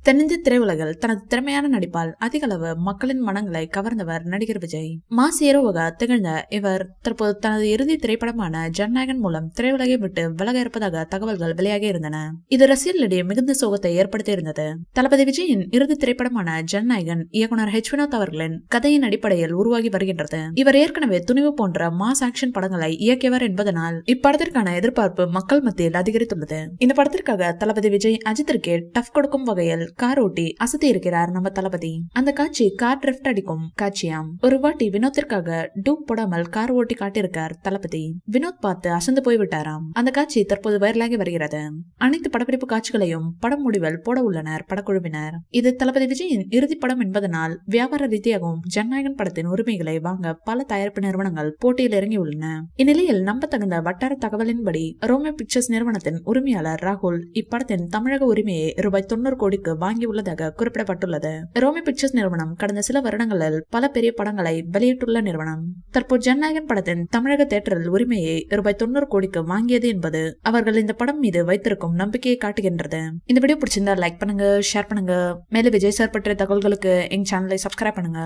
தென்னிந்திய திரையுலகில் தனது திறமையான நடிப்பால் அதிக அளவு மக்களின் மனங்களை கவர்ந்தவர் நடிகர் விஜய். மாஸ் ஹீரோவாக திகழ்ந்த இவர் தற்போது தனது இறுதி திரைப்படமான ஜனநாயகன் மூலம் திரையுலகை விட்டு விலக இருப்பதாக தகவல்கள் வெளியாகி இருந்தன. இது ரசிகர்களிடையே மிகுந்த சோகத்தை ஏற்படுத்தி இருந்தது. தளபதி விஜயின் இறுதி திரைப்படமான ஜனநாயகன் இயக்குனர் வினோத் அவர்களின் கதையின் அடிப்படையில் உருவாகி வருகின்றது. இவர் ஏற்கனவே துணிவு போன்ற மாஸ் ஆக்ஷன் படங்களை இயக்கியவர் என்பதனால் இப்படத்திற்கான எதிர்பார்ப்பு மக்கள் மத்தியில் அதிகரித்துள்ளது. இந்த படத்திற்காக தளபதி விஜய் அஜித்திற்கு டஃப் கொடுக்கும் வகையில் கார் ஓட்டி அசத்தி இருக்கிறார் நம்ம தளபதி. அந்த காட்சி கார் டிரிஃப்ட் அடிக்கும் காட்சியாம். ஒரு வாட்டி வினோத்திற்காக டூப் போடாமல் கார் ஓட்டி காட்டியிருக்கார் தளபதி. வினோத் பார்த்து அசந்து போய்விட்டாராம். அந்த காட்சி தற்போது வைரலாகி வருகிறது. அனைத்து படப்பிடிப்பு காட்சிகளையும் படம் முடிவில் போட உள்ளனர் படக்குழுவினர். இது தளபதி விஜயின் இறுதி படம் என்பதனால் வியாபார ரீதியாகவும் ஜனநாயகன் படத்தின் உரிமைகளை வாங்க பல தயாரிப்பு நிறுவனங்கள் போட்டியில் இறங்கியுள்ளன. இந்நிலையில் நம்பத்தகுந்த வட்டார தகவலின்படி ரோமியோ பிக்சர்ஸ் நிறுவனத்தின் உரிமையாளர் ராகுல் இப்படத்தின் தமிழக உரிமையை ரூபாய் 90 கோடிக்கு வாங்கியுள்ளதாக குறிப்பிடப்பட்டுள்ளது. ரோமி பிக்சர்ஸ் நிறுவனம் கடந்த சில வருடங்களில் பல பெரிய படங்களை வெளியிட்டுள்ள நிறுவனம். தற்போது ஜனநாயகன் படத்தின் தமிழக தியேட்டரில் உரிமையை ரூபாய் 90 கோடிக்கு வாங்கியது என்பது அவர்கள் இந்த படம் மீது வைத்திருக்கும் நம்பிக்கையை காட்டுகின்றது. இந்த வீடியோ பிடிச்சிருந்தா லைக் பண்ணுங்க, ஷேர் பண்ணுங்க. மேலும் விஜய் சார் பற்றிய தகவல்களுக்கு எங்க சேனலை சப்ஸ்கிரைப் பண்ணுங்க.